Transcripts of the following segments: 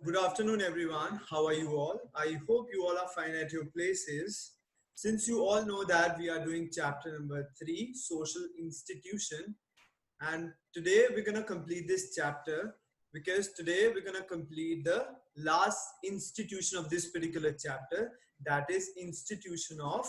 Good afternoon, everyone. How are you all? I hope you all are fine at your places. Since you all know that we are doing chapter number 3, Social Institution, and today we're going to complete this chapter because today we're going to complete the last institution of this particular chapter, that is institution of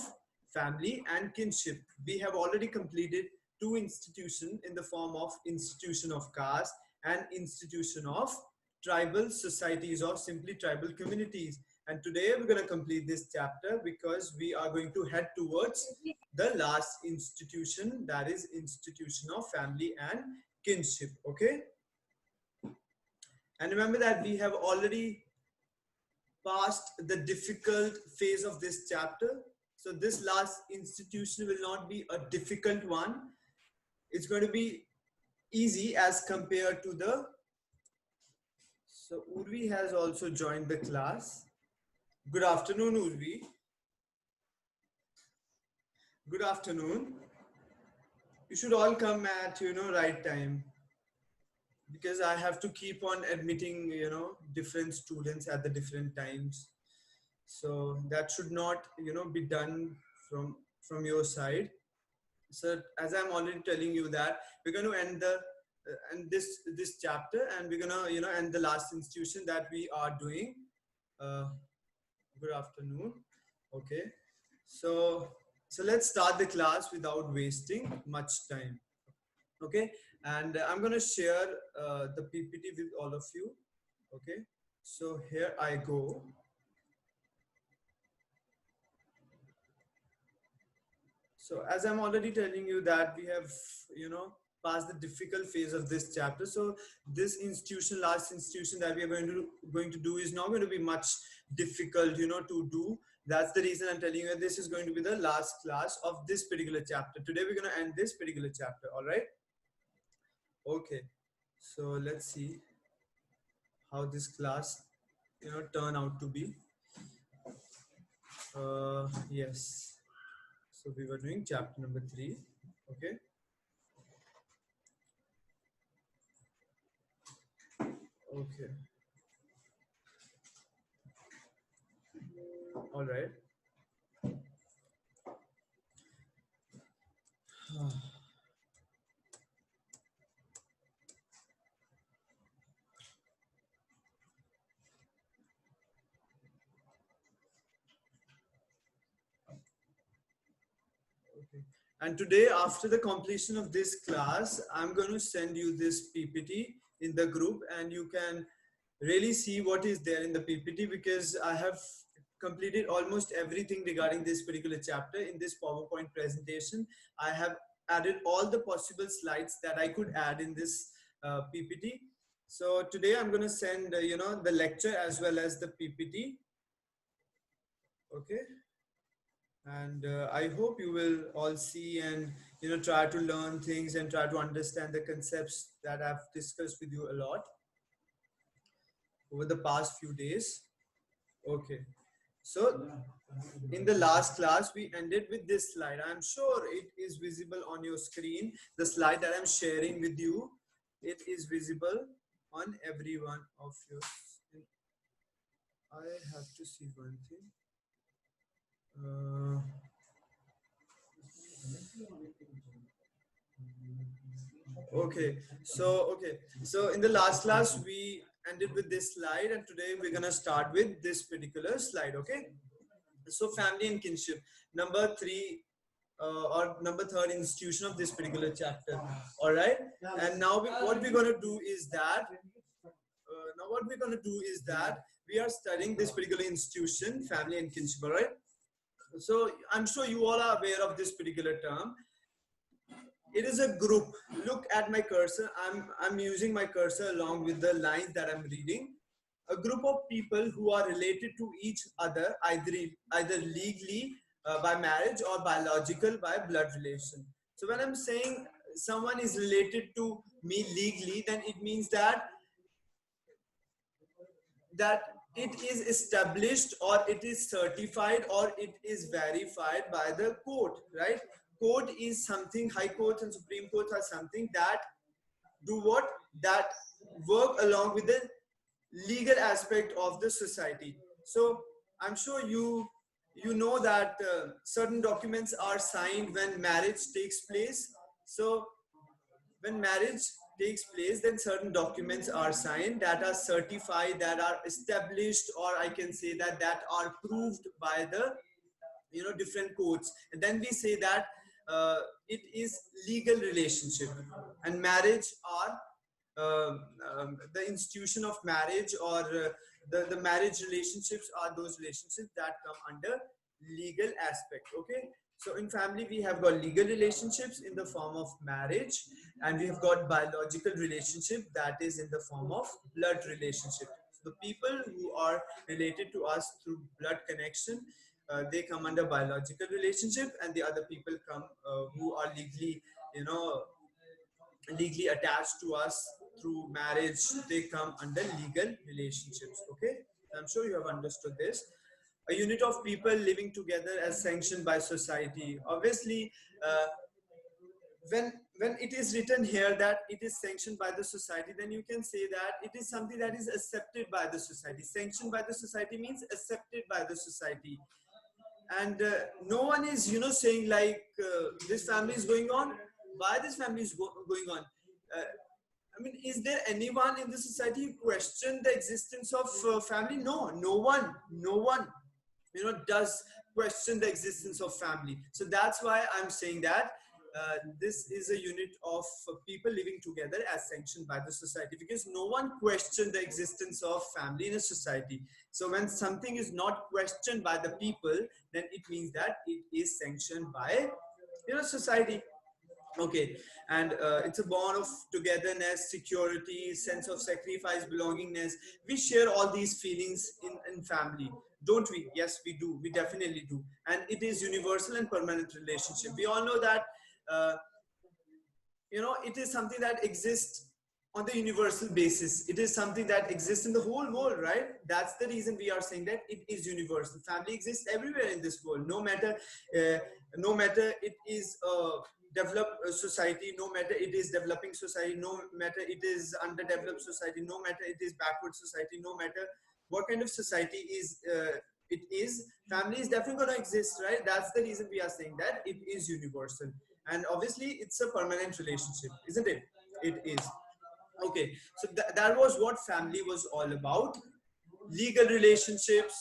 family and kinship. We have already completed two institutions in the form of institution of caste and institution of tribal societies or simply tribal communities. And today we're going to complete this chapter because we are going to head towards the last institution, that is institution of family and kinship. Okay, and remember that we have already passed the difficult phase of this chapter. So this last institution will not be a difficult one. It's going to be easy as compared to the. So Urvi has also joined the class. Good afternoon, Urvi. Good afternoon. You should all come at right time, because I have to keep on admitting different students at the different times. So that should not be done from your side. So as I'm already telling you that we're going to end the end this chapter, and we're gonna end the last institution that we are doing. Uh, Good afternoon. Okay, so let's start the class without wasting much time. Okay, and I'm gonna share the PPT with all of you. Okay, so here I go. So as I'm already telling you that we have passed the difficult phase of this chapter. So this institution, last institution that we are going to do is not going to be much difficult to do. That's the reason I'm telling you that this is going to be the last class of this particular chapter. Today we're going to end this particular chapter. All right. Okay. So let's see how this class turn out to be. Yes. So we were doing chapter number 3. Okay. Okay. All right. Okay. And today, after the completion of this class, I'm going to send you this PPT in the group, and you can really see what is there in the PPT, because I have completed almost everything regarding this particular chapter in this PowerPoint presentation. I have added all the possible slides that I could add in this PPT. So today I'm going to send the lecture as well as the PPT. Okay. And I hope you will all see and try to learn things and try to understand the concepts that I've discussed with you a lot over the past few days. Okay, so in the last class we ended with this slide. I'm sure it is visible on your screen. The slide that I'm sharing with you, it is visible on every one of your. I have to see one thing. Okay, so in the last class we ended with this slide, and today we're gonna start with this particular slide. Okay, so family and kinship, number 3 or number 3rd institution of this particular chapter. All right, and now what we're gonna do is that we are studying this particular institution, family and kinship. All right, so I'm sure you all are aware of this particular term. It is a group. Look at my cursor. I'm using my cursor along with the lines that I'm reading. A group of people who are related to each other either legally by marriage or biological by blood relation. So when I'm saying someone is related to me legally, then it means that it is established, or it is certified, or it is verified by the court, right? Court is something, high courts and supreme courts are something that do what? That work along with the legal aspect of the society. So I'm sure you know that certain documents are signed when marriage takes place. So when marriage takes place, then certain documents are signed that are certified, that are established, or I can say that are proved by the different courts, and then we say that it is legal relationship. And marriage are the institution of marriage, or the marriage relationships are those relationships that come under legal aspect. Okay, so in family we have got legal relationships in the form of marriage, and we have got biological relationship, that is in the form of blood relationship. So the people who are related to us through blood connection, they come under biological relationship, and the other people come who are legally, you know legally attached to us through marriage, they come under legal relationships. Okay, I'm sure you have understood this. A unit of people living together as sanctioned by society. Obviously, uh, when it is written here that it is sanctioned by the society, then you can say that it is something that is accepted by the society. Sanctioned by the society means accepted by the society. And no one is saying like, this family is going on, why this family is going on. I mean, is there anyone in the society who question the existence of family? No, no one does question the existence of family. So that's why I'm saying that this is a unit of people living together as sanctioned by the society, because no one questioned the existence of family in a society. So when something is not questioned by the people, then it means that it is sanctioned by society. Okay, and it's a bond of togetherness, security, sense of sacrifice, belongingness. We share all these feelings in family, don't we? Yes, we do. We definitely do. And it is universal and permanent relationship. We all know that uh, it is something that exists on the universal basis. It is something that exists in the whole world, right? That's the reason we are saying that it is universal. Family exists everywhere in this world, uh, no matter it is a developed society, no matter it is developing society, no matter it is underdeveloped society, no matter it is backward society, no matter what kind of society is it is, family is definitely going to exist, right? That's the reason we are saying that it is universal. And obviously it's a permanent relationship, isn't it? It is. Okay, so that was what family was all about. Legal relationships,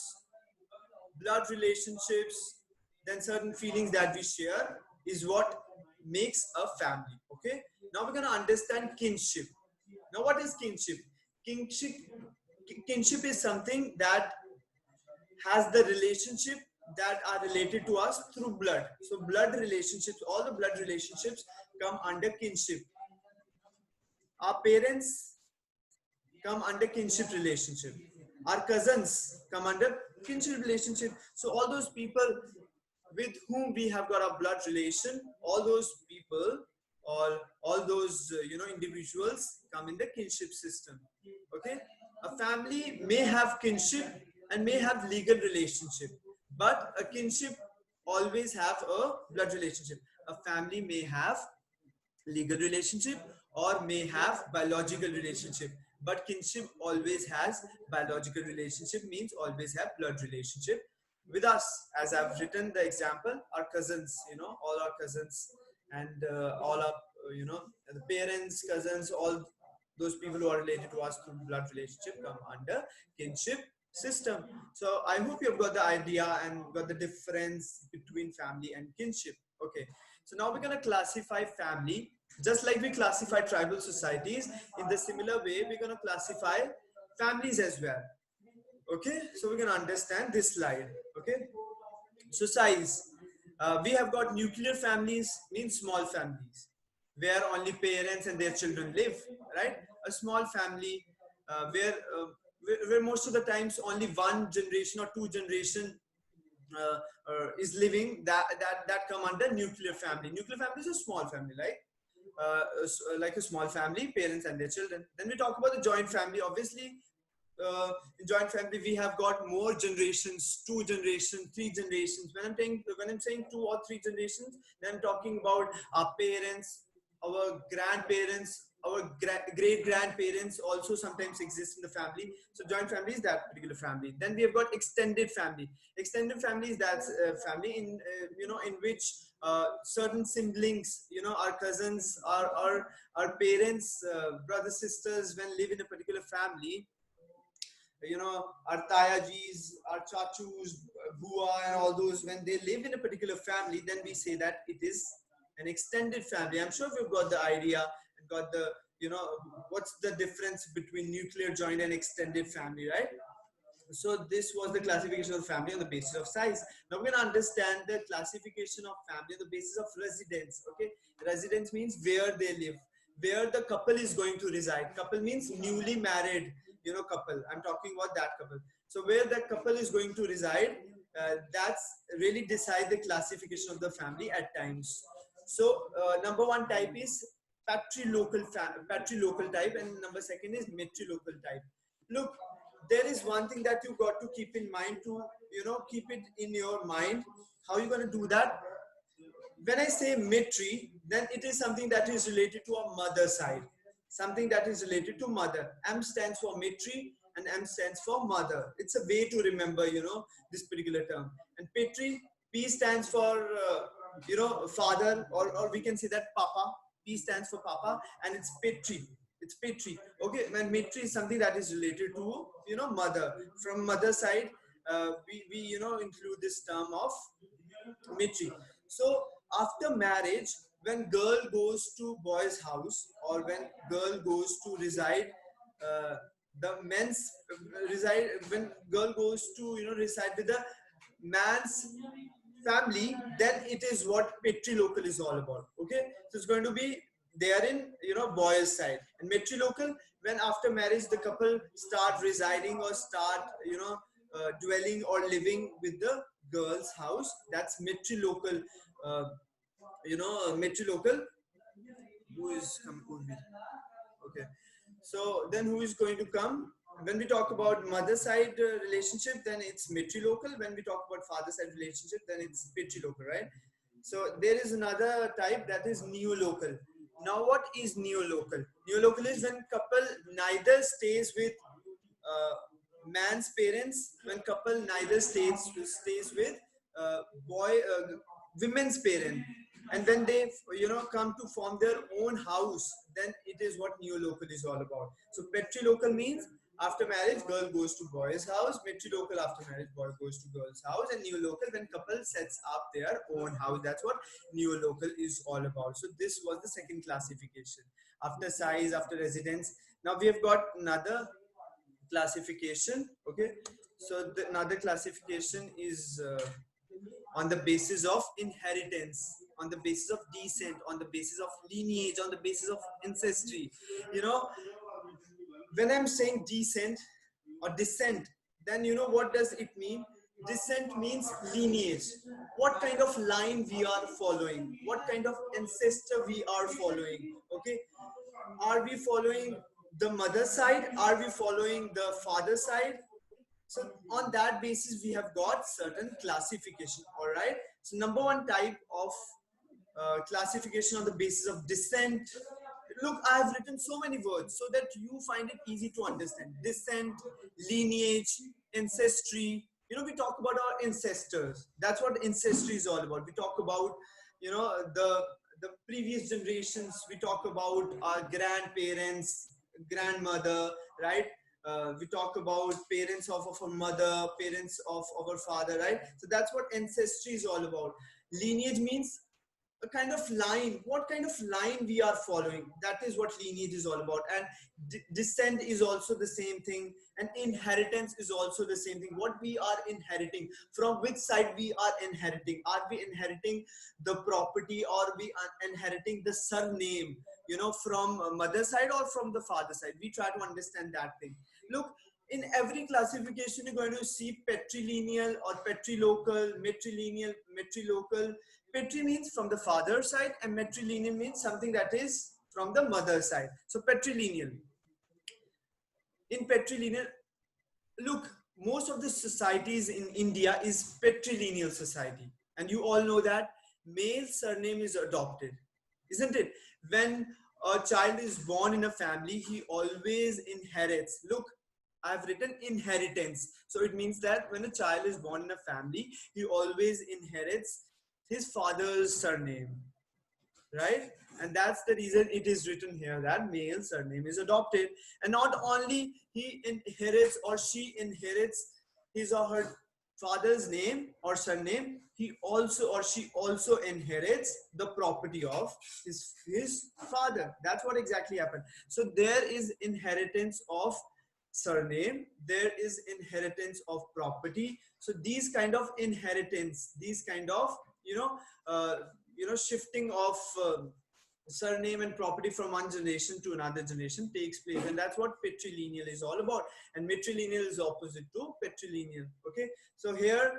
blood relationships, then certain feelings that we share is what makes a family. Okay, now we're going to understand kinship. Now what is kinship? Kinship kinship is something that has the relationship that are related to us through blood. So blood relationships, all the blood relationships come under kinship. Our parents come under kinship relationship. Our cousins come under kinship relationship. So all those people with whom we have got a blood relation, all those people, all those individuals come in the kinship system. Okay, a family may have kinship and may have legal relationship, but a kinship always have a blood relationship. A family may have legal relationship or may have biological relationship, but kinship always has biological relationship, means always have blood relationship with us. As I've written the example, our cousins, all our cousins, and all our the parents, cousins, all those people who are related to us through blood relationship come under kinship system. So I hope you've got the idea and got the difference between family and kinship. Okay, so now we're going to classify family just like we classify tribal societies. In the similar way, we're going to classify families as well. Okay, so we're going to understand this slide. Okay, so size. We have got nuclear families, means small families, where only parents and their children live, right? A small family where most of the times only one generation or two generation uh, is living, that come under nuclear family. Nuclear family is a small family, like a small family, parents and their children. Then we talk about the joint family. Obviously, in joint family we have got more generations, two generations, three generations. When I'm saying two or three generations, then I'm talking about our parents, our grandparents, our great grandparents also sometimes exist in the family. So joint family is that particular family. Then we have got extended family. Extended family is that family in in which certain siblings, our cousins, our parents, brothers, sisters, when live in a particular family, our tayajis, our chachus, bua, and all those, when they live in a particular family, then we say that it is an extended family. I'm sure we've got the idea and got the, what's the difference between nuclear joint and extended family, right? So this was the classification of family on the basis of size. Now we're going to understand the classification of family on the basis of residence. Okay, residence means where they live, where the couple is going to reside. Couple means newly married, couple. I'm talking about that couple. So where that couple is going to reside, that's really decide the classification of the family at times. So number one type is patrilocal type, and number second is matrilocal type. Look, there is one thing that you got to keep in mind to, keep it in your mind. How are you going to do that? When I say matri, then it is something that is related to a mother side. Something that is related to mother. M stands for matri and M stands for mother. It's a way to remember, this particular term. And patri, P stands for, father, or we can say that papa. P stands for papa, and it's patri. It's patri. Okay, and matri is something that is related to, mother. From mother side, we include this term of matri. So after marriage, when girl goes to boy's house, or when girl goes to reside, uh, the men's reside, when girl goes to reside with the man's family, then it is what patrilocal is all about. Okay, so it's going to be there in boys side. And matrilocal, when after marriage the couple start residing or start dwelling or living with the girl's house, that's matrilocal. uh, Matrilocal. Who is coming? Okay, so then who is going to come? When we talk about mother side relationship, then it's matrilocal. When we talk about father side relationship, then it's patrilocal, right? So there is another type, that is neolocal. Now what is neolocal? Neolocal is when couple neither stays with uh, man's parents, when couple neither stays with boy women's parent, and when they come to form their own house, then it is what neolocal is all about. So patrilocal means after marriage girl goes to boy's house, matrilocal after marriage boy goes to girl's house, and neolocal when couple sets up their own house. That's what neolocal is all about. So this was the second classification, after size, after residence. Now we have got another classification. Okay, so another classification is on the basis of inheritance, on the basis of descent, on the basis of lineage, on the basis of ancestry. You know, when I'm saying descent or descent, then what does it mean? Descent means lineage. What kind of line we are following, what kind of ancestor we are following. Okay, are we following the mother side, are we following the father side? So on that basis we have got certain classification. All right, so number one type of classification on the basis of descent. Look, I have written so many words so that you find it easy to understand. Descent, lineage, ancestry. We talk about our ancestors. That's what ancestry is all about. We talk about the previous generations. We talk about our grandparents, grandmother, right? We talk about parents of our mother, parents of our father, right? So that's what ancestry is all about. Lineage means a kind of line, what kind of line we are following. That is what lineage is all about. And descent is also the same thing, and inheritance is also the same thing. What we are inheriting, from which side we are inheriting. Are we inheriting the property, or we are inheriting the surname, from mother side or from the father side? We try to understand that thing. Look, in every classification you're going to see patrilineal or patrilocal, matrilineal, matrilocal. Patri means from the father side, and matrilineal means something that is from the mother side. So patrilineal. In patrilineal, look, most of the societies in India is patrilineal society, and you all know that male surname is adopted, isn't it? When a child is born in a family, he always inherits. Look, I've written inheritance. So it means that when a child is born in a family, he always inherits his father's surname, right? And that's the reason it is written here that male surname is adopted. And not only he inherits or she inherits his or her father's name or surname, he also or she also inherits the property of his father. That's what exactly happened. So there is inheritance of surname, there is inheritance of property. So these kind of inheritance, these kind of uh, shifting of surname and property from one generation to another generation takes place, and that's what patrilineal is all about. And matrilineal is opposite to patrilineal. Okay, so here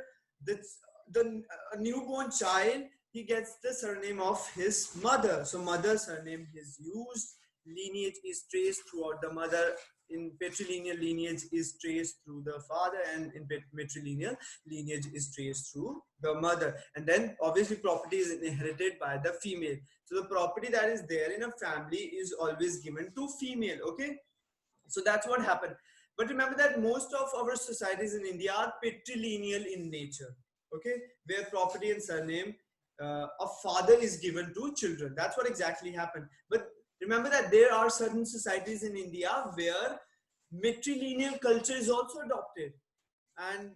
the newborn child, he gets the surname of his mother. So mother's surname is used, lineage is traced throughout the mother. In patrilineal, lineage is traced through the father, and in matrilineal, lineage is traced through the mother. And then obviously property is inherited by the female. So the property that is there in a family is always given to female. Okay, so that's what happened. But remember that most of our societies in India are patrilineal in nature. Okay, where property and surname of father is given to children. That's what exactly happened. But remember that there are certain societies in India where matrilineal culture is also adopted, and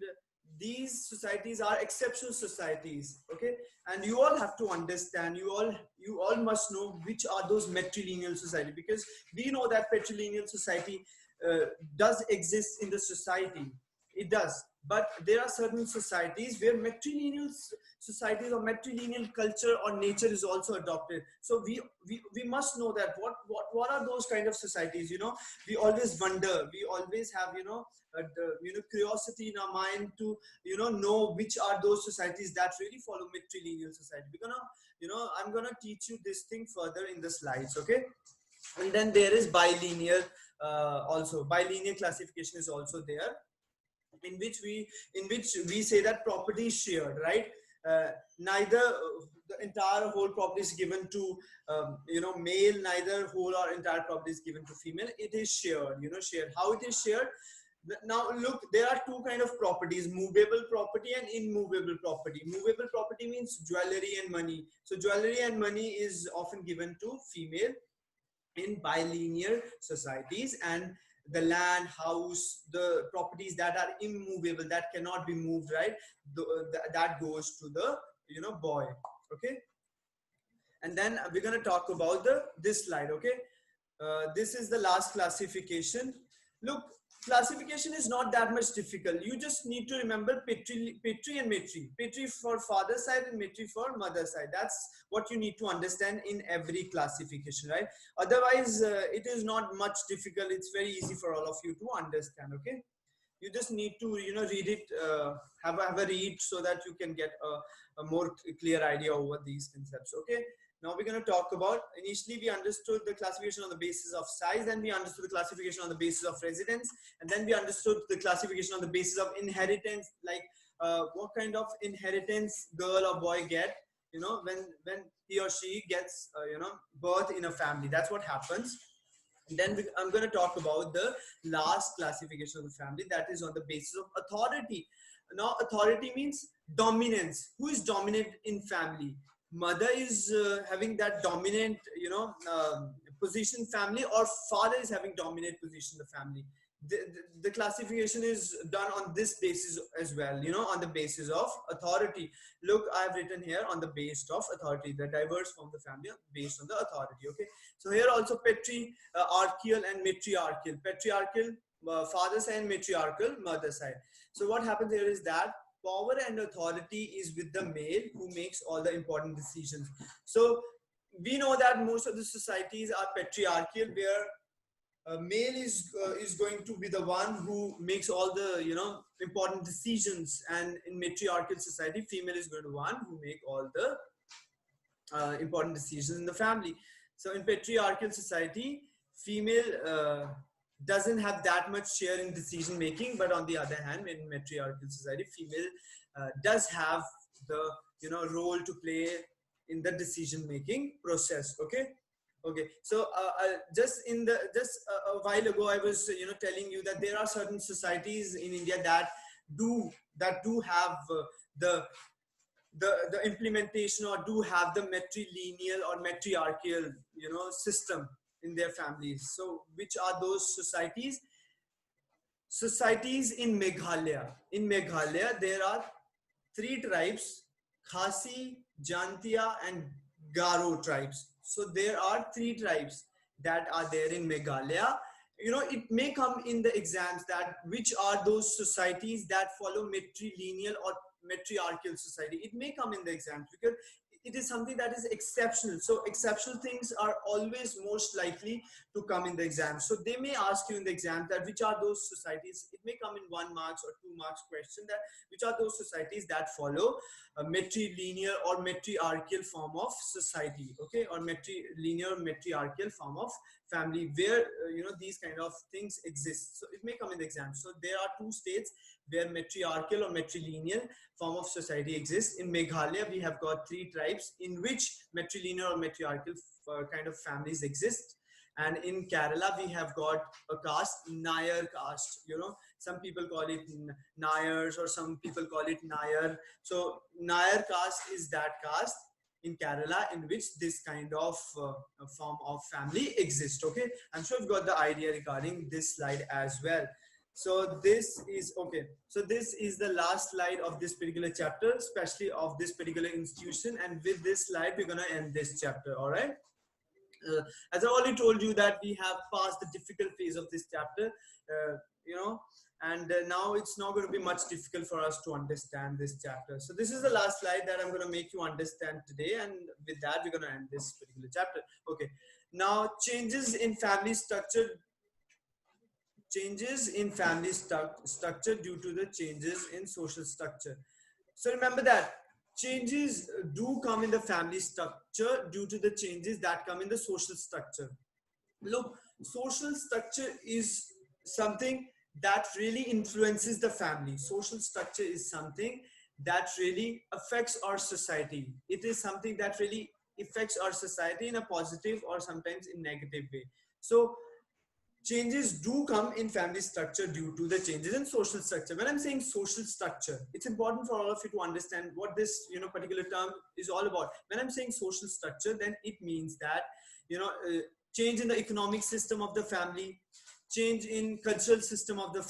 these societies are exceptional societies. Okay, and you all have to understand, you all must know which are those matrilineal society, because we know that patrilineal society does exist in the society. It does. But there are certain societies where matrilineal societies or matrilineal culture or nature is also adopted. So we must know that what are those kind of societies. We always wonder, we always have curiosity in our mind to know which are those societies that really follow matrilineal society. We're gonna I'm gonna teach you this thing further in the slides. Okay, and then there is bilinear. Also bilinear classification is also there, in which we say that property is shared, right? Neither the entire whole property is given to male, neither whole or entire property is given to female. It is shared. Shared. How it is shared? Now look, there are two kind of properties: movable property and immovable property. Movable property means jewelry and money. So jewelry and money is often given to female in bilinear societies, and the land, house, the properties that are immovable, that cannot be moved, right? That goes to the boy. Okay, and then we're going to talk about this slide. Okay, this is the last classification. Look, classification is not that much difficult. You just need to remember patri and matri. Patri for father side and matri for mother side. That's what you need to understand in every classification, right? Otherwise, it is not much difficult. It's very easy for all of you to understand. Okay, you just need to read it, have a read, so that you can get a more clear idea over these concepts. Okay, now we're going to talk about, initially we understood the classification on the basis of size, then we understood the classification on the basis of residence, and then we understood the classification on the basis of inheritance, like what kind of inheritance girl or boy get when he or she gets birth in a family. That's what happens. Then I'm going to talk about the last classification of the family, that is on the basis of authority. Now authority means dominance. Who is dominant in family? Mother is having that dominant position family, or father is having dominant position in the family. The classification is done on this basis as well, on the basis of authority. Look, I've written here on the basis of authority, the diverse form of the family based on the authority. Okay, so here also patriarchal and matriarchal. Patriarchal father side and matriarchal mother side. So what happens here is that power and authority is with the male, who makes all the important decisions. So we know that most of the societies are patriarchal, where male is going to be the one who makes all the important decisions, and in matriarchal society, female is going to be one who make all the important decisions in the family. So in patriarchal society, female doesn't have that much share in decision making, but on the other hand, in matriarchal society, female does have the role to play in the decision making process. Okay, Okay, so just a while ago, I was telling you that there are certain societies in India do that do have the the implementation or do have the matrilineal or matriarchal system in their families. So which are those societies? Societies in Meghalaya. In Meghalaya, there are three tribes: Khasi, Jantia, and Garo tribes. So there are three tribes that are there in Meghalaya. It may come in the exams that which are those societies that follow matrilineal or matriarchal society. It may come in the exams because it is something that is exceptional. So exceptional things are always most likely to come in the exam. So they may ask you in the exam that which are those societies. It may come in 1 marks or 2 marks question that which are those societies that follow a matrilineal or matriarchal form of society, okay, or matrilineal or matriarchal form of family where these kind of things exist. So it may come in the exam. So there are two states where matriarchal or matrilineal form of society exists. In Meghalaya, we have got three tribes in which matrilineal or matriarchal kind of families exist. And in Kerala, we have got a caste, Nair caste. Some people call it Nairs or some people call it Nair. So Nair caste is that caste in Kerala in which this kind of form of family exists. Okay, I'm sure you've got the idea regarding this slide as well. So this is okay. So this is the last slide of this particular chapter, especially of this particular institution. And with this slide, we're gonna end this chapter. All right. As I already told you that we have passed the difficult phase of this chapter, and now it's not going to be much difficult for us to understand this chapter. So this is the last slide that I'm going to make you understand today, and with that we're going to end this particular chapter. Okay, now changes in family structure due to the changes in social structure. So remember that changes do come in the family structure due to the changes that come in the social structure. Look, social structure is something that really influences the family. Social structure is something that really affects our society. It is something that really affects our society in a positive or sometimes in negative way. So changes do come in family structure due to the changes in social structure. When I'm saying social structure, it's important for all of you to understand what this particular term is all about. When I'm saying social structure, then it means that change in the economic system of the family, change in cultural system of the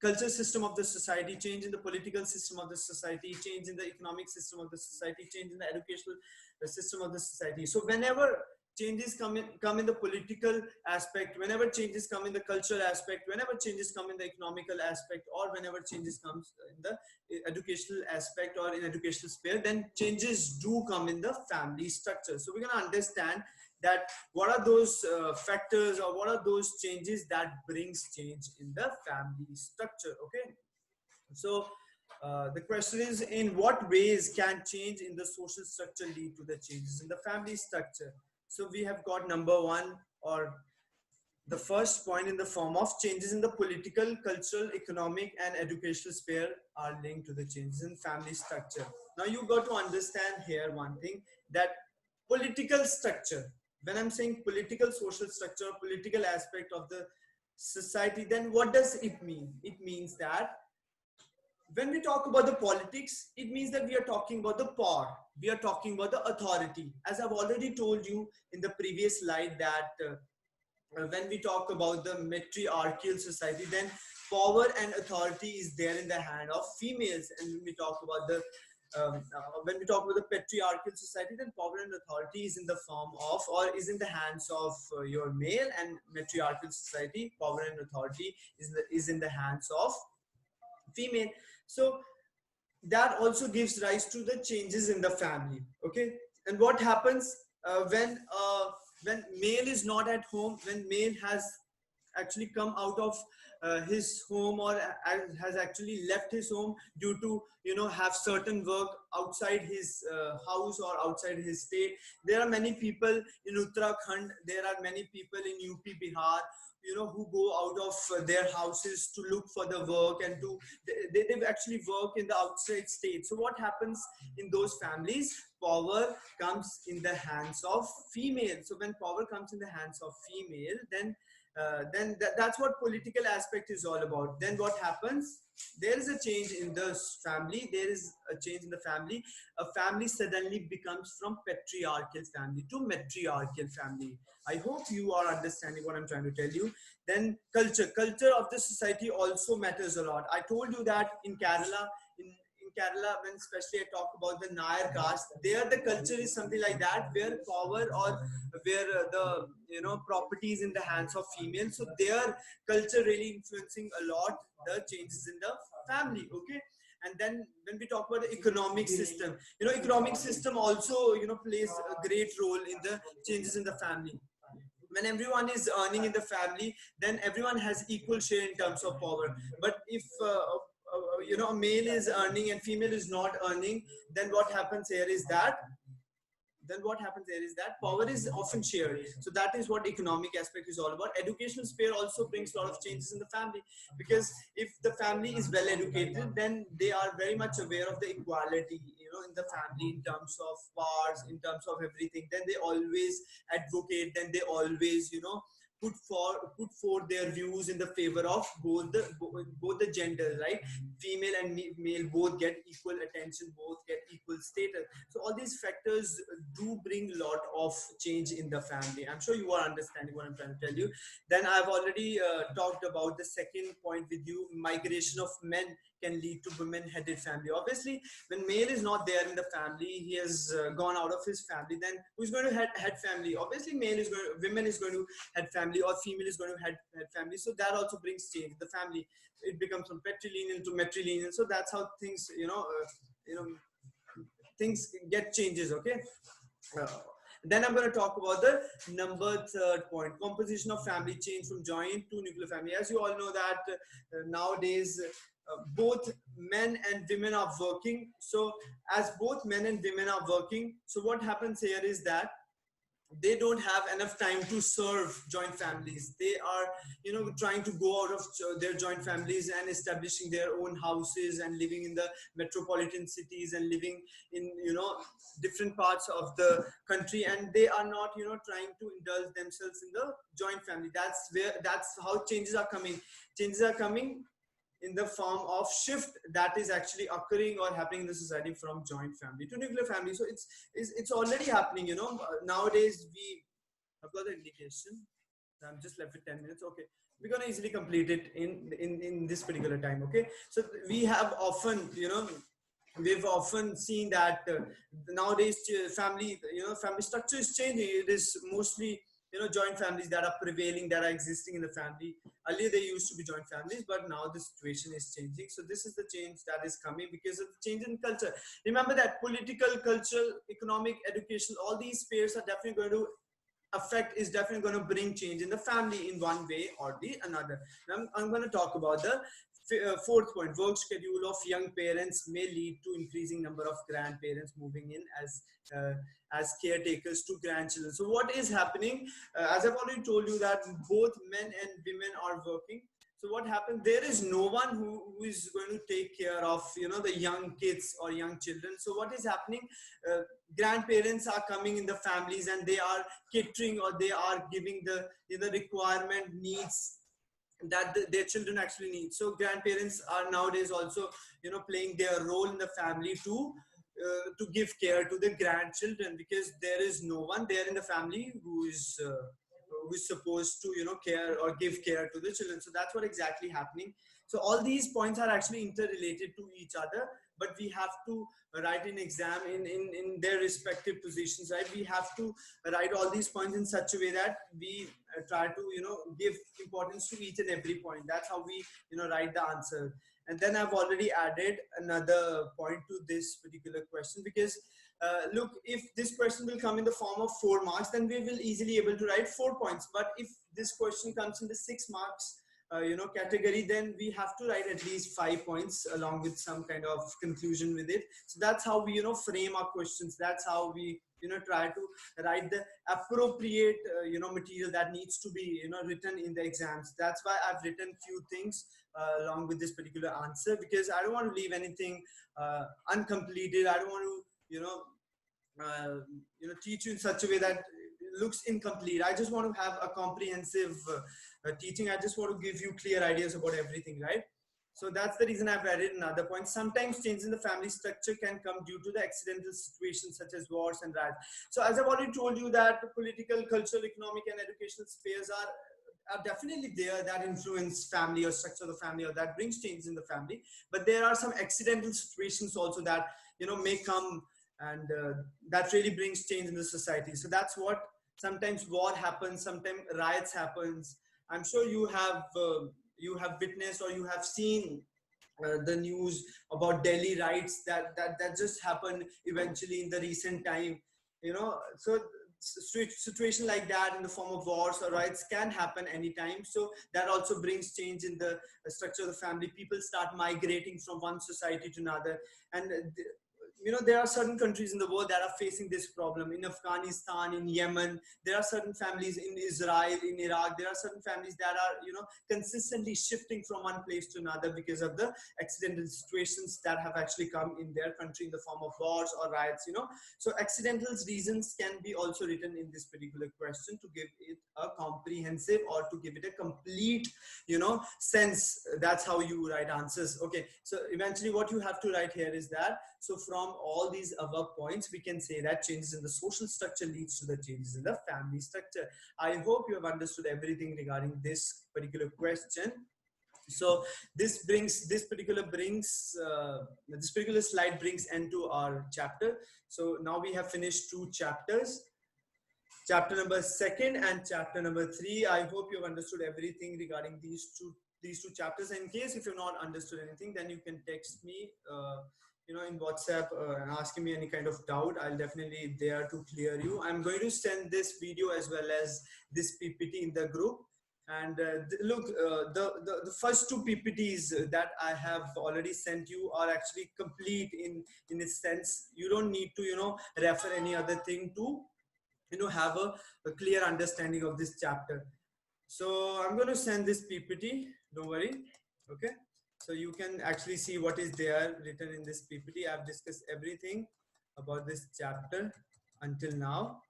cultural system of the society, change in the political system of the society, change in the economic system of the society, change in the educational system of the society. So whenever changes come in the political aspect, whenever changes come in the cultural aspect, whenever changes come in the economical aspect, or whenever changes comes in the educational aspect or in educational sphere, then changes do come in the family structure. So we're going to understand that what are those factors or what are those changes that brings change in the family structure. Okay, so the question is, in what ways can change in the social structure lead to the changes in the family structure? So we have got number one, or the first point, in the form of changes in the political, cultural, economic, and educational sphere are linked to the changes in family structure. Now you got to understand here one thing, that political structure, when I'm saying political social structure, political aspect of the society, then what does it mean? It means that when we talk about the politics, it means that we are talking about the power. We are talking about the authority. As I've already told you in the previous slide that when we talk about the matriarchal society, then power and authority is there in the hand of females. And when we talk about the patriarchal society, then power and authority is in the form of, or is in the hands of your male. And matriarchal society, power and authority is in the hands of female. So that also gives rise to the changes in the family. Okay, and what happens when male is not at home, when male has actually come out of his home, or has actually left his home due to have certain work outside his house or outside his state. There are many people in Uttarakhand, there are many people in UP, Bihar, who go out of their houses to look for the work, and to they actually work in the outside state. So what happens in those families? Power comes in the hands of female. So when power comes in the hands of female, then that's what political aspect is all about. Then what happens? There is a change in the family. There is a change in the family. A family suddenly becomes from patriarchal family to matriarchal family. I hope you are understanding what I'm trying to tell you. Then culture of the society also matters a lot. I told you that in Kerala, in Kerala, when especially I talk about the Nair caste, there the culture is something like that, where power, or where the property is in the hands of females. So their culture really influencing a lot the changes in the family. Okay. And then when we talk about the economic system, economic system also plays a great role in the changes in the family. When everyone is earning in the family, then everyone has equal share in terms of power. But if a male is earning and female is not earning, then what happens here is that power is often shared. So that is what economic aspect is all about. Educational sphere also brings a lot of changes in the family, because if the family is well educated, then they are very much aware of the equality in the family, in terms of powers, in terms of everything. Then they always advocate, then they always put forth their views in the favor of both the genders, right? Female and male both get equal attention, both get equal status. So all these factors do bring a lot of change in the family. I'm sure you are understanding what I'm trying to tell you. Then I've already talked about the second point with you. Migration of men can lead to women headed family. Obviously, when male is not there in the family, he has gone out of his family, then who's going to head family? Obviously, women is going to head family, or female is going to head family. So that also brings change in the family. It becomes from patrilineal to matrilineal. So that's how things things get changes. Okay. uh, then I'm going to talk about the number third point: composition of family change from joint to nuclear family. As you all know that nowadays both men and women are working. So as both men and women are working, so what happens here is that they don't have enough time to serve joint families. They are trying to go out of their joint families and establishing their own houses and living in the metropolitan cities and living in different parts of the country, and they are not trying to indulge themselves in the joint family. That's how changes are coming in the form of shift that is actually occurring or happening in the society, from joint family to nuclear family. So it's already happening. Nowadays we have got the indication. I'm just left with 10 minutes. Okay, we're gonna easily complete it in this particular time. Okay, so we have often we've often seen that nowadays family family structure is changing. It is mostly joint families that are prevailing, that are existing in the family. Earlier they used to be joint families, but now the situation is changing. So this is the change that is coming because of the change in culture. Remember that political, cultural, economic, educational, all these spheres are definitely going to affect, is definitely going to bring change in the family in one way or the another. Now I'm going to talk about the fourth point: work schedule of young parents may lead to increasing number of grandparents moving in as caretakers to grandchildren. So what is happening? As I've already told you that both men and women are working. So what happens? There is no one who is going to take care of the young kids or young children. So what is happening? Grandparents are coming in the families and they are catering, or they are giving the requirement needs that their children actually need. So grandparents are nowadays also playing their role in the family to give care to the grandchildren, because there is no one there in the family who is supposed to care or give care to the children. So that's what exactly happening. So all these points are actually interrelated to each other, but we have to write an exam in their respective positions, right? We have to write all these points in such a way that we try to give importance to each and every point. That's how we write the answer. And then I've already added another point to this particular question, because look, if this question will come in the form of 4 marks, then we will easily able to write 4 points. But if this question comes in the 6 marks category, then we have to write at least 5 points along with some kind of conclusion with it. So that's how we frame our questions. That's how we try to write the appropriate material that needs to be written in the exams. That's why I've written few things along with this particular answer, because I don't want to leave anything uncompleted. I don't want to teach you in such a way that it looks incomplete. I just want to have a comprehensive teaching. I just want to give you clear ideas about everything, right? So that's the reason I've added another point. Sometimes changes in the family structure can come due to the accidental situations such as wars and riots. So as I've already told you, that political, cultural, economic, and educational spheres are definitely there that influence family or structure of the family, or that brings changes in the family. But there are some accidental situations also that may come, and that really brings change in the society. So that's what, sometimes war happens, sometimes riots happens. I'm sure you have witnessed or you have seen the news about Delhi riots that just happened eventually in the recent time. So situation like that in the form of wars or riots can happen anytime. So that also brings change in the structure of the family. People start migrating from one society to another, and there are certain countries in the world that are facing this problem. In Afghanistan, in Yemen, there are certain families, in Israel, in Iraq, there are certain families that are consistently shifting from one place to another because of the accidental situations that have actually come in their country in the form of wars or riots. So accidental reasons can be also written in this particular question to give it a comprehensive, or to give it a complete sense. That's how you write answers. Okay, so eventually what you have to write here is that, so from all these above points, we can say that changes in the social structure leads to the changes in the family structure. I hope you have understood everything regarding this particular question. So this particular slide brings end to our chapter. So now we have finished 2 chapters, chapter number 2 and chapter number 3. I hope you have understood everything regarding these two chapters. In case if you've not understood anything, then you can text me in WhatsApp and asking me any kind of doubt. I'll definitely there to clear you. I'm going to send this video as well as this PPT in the group. And look, the first 2 PPTs that I have already sent you are actually complete in a sense. You don't need to refer any other thing to have a clear understanding of this chapter. So I'm going to send this PPT, don't worry. Okay, so you can actually see what is there written in this PPT. I've discussed everything about this chapter until now.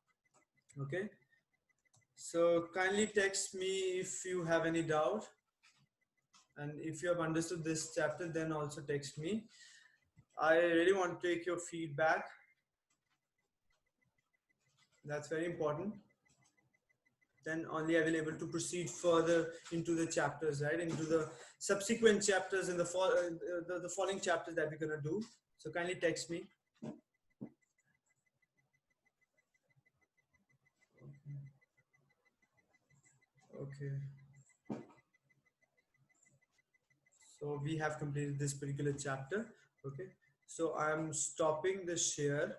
Okay, so kindly text me if you have any doubt, and if you have understood this chapter, then also text me. I really want to take your feedback. That's very important. Then only I will able to proceed further into the chapters, right? Into the subsequent chapters in the following chapters that we're gonna do. So kindly text me. Okay. So we have completed this particular chapter. Okay. So I'm stopping the share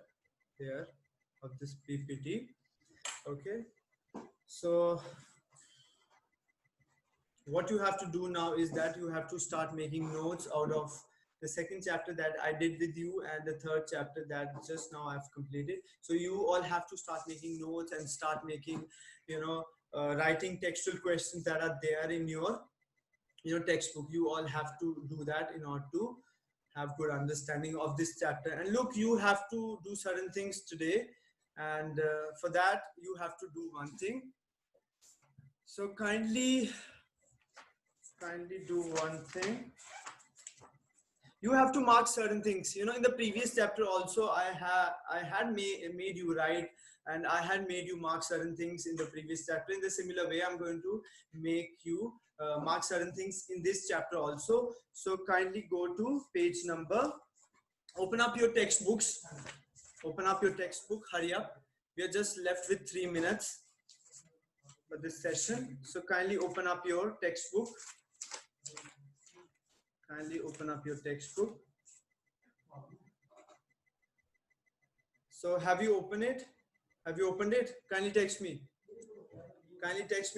here of this PPT. Okay. So what you have to do now is that you have to start making notes out of the 2nd chapter that I did with you, and the 3rd chapter that just now I've completed. So you all have to start making notes and start making, writing textual questions that are there in your textbook. You all have to do that in order to have good understanding of this chapter. And look, you have to do certain things today, and for that you have to do one thing. So kindly do one thing. You have to mark certain things. In the previous chapter also, I had made you write, and I had made you mark certain things in the previous chapter. In the similar way, I'm going to make you mark certain things in this chapter also. So kindly go to page number, open up your textbooks, hurry up. We are just left with 3 minutes for this session. So kindly open up your textbook. So have you opened it? Kindly text me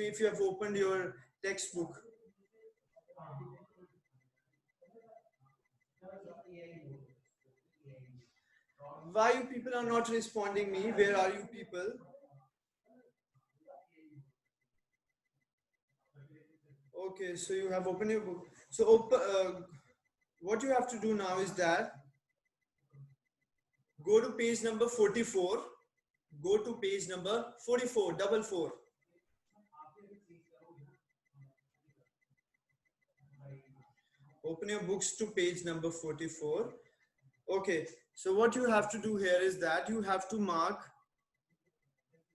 if you have opened your textbook. Why you people are not responding me? Where are you people? Okay, so you have opened your book. So what you have to do now is that go to page number 44. Go to page number 44, double four. Open your books to page number 44. Okay, so what you have to do here is that you have to mark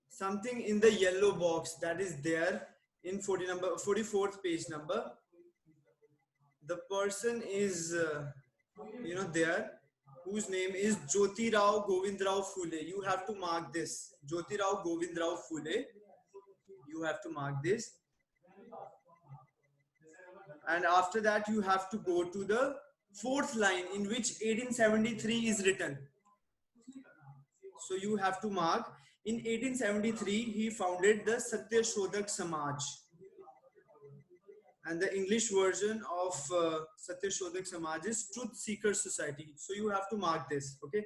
something in the yellow box that is there in 44th page number. The person is there whose name is Jyoti Rao Govind Rao Phule. You have to mark this. Jyoti Rao Govind Rao Phule. You have to mark this. And after that you have to go to the fourth line in which 1873 is written. So you have to mark in 1873 he founded the Satya Shodhak Samaj. And the English version of Satya Shodhak Samaj is Truth Seeker Society. So you have to mark this, okay?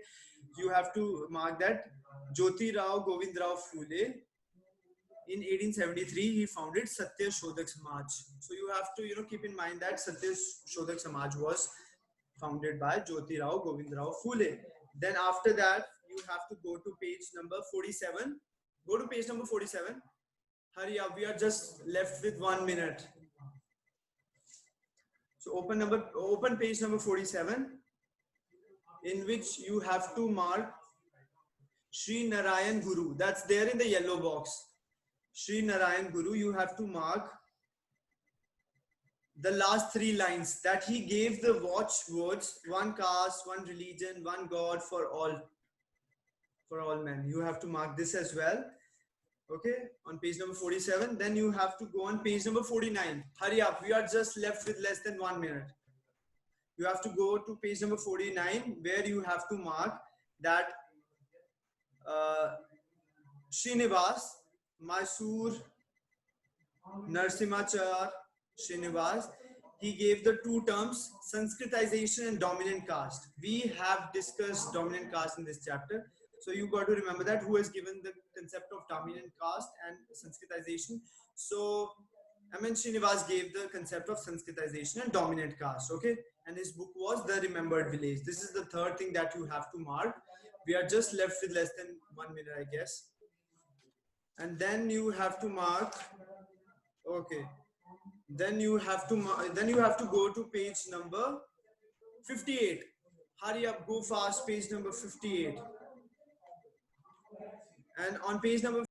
You have to mark that Jyoti Rao Govind Rao Phule. In 1873, he founded Satya Shodhak Samaj. So you have to, keep in mind that Satya Shodhak Samaj was founded by Jyoti Rao Govind Rao Phule. Then after that, you have to go to page number 47. Go to page number 47. Hurry up, we are just left with 1 minute. So open page number 47, in which you have to mark Sri Narayan Guru. That's there in the yellow box. Sri Narayan Guru, you have to mark the last 3 lines that he gave the watchwords: one caste, one religion, one God for all men. You have to mark this as well. Okay, on page number 47. Then you have to go on page number 49. Hurry up, we are just left with less than 1 minute. You have to go to page number 49, where you have to mark that Srinivas, Mysore Narsimhachar Srinivas, he gave the 2 terms, Sanskritization and dominant caste. We have discussed dominant caste in this chapter. So you got to remember that, who has given the concept of dominant caste and Sanskritization. So M.N. Srinivas gave the concept of Sanskritization and dominant caste, okay? And his book was The Remembered Village. This is the 3rd thing that you have to mark. We are just left with less than 1 minute, I guess. And then you have to mark, okay. Then you have to go to page number 58. Hurry up, go fast, page number 58. And on page number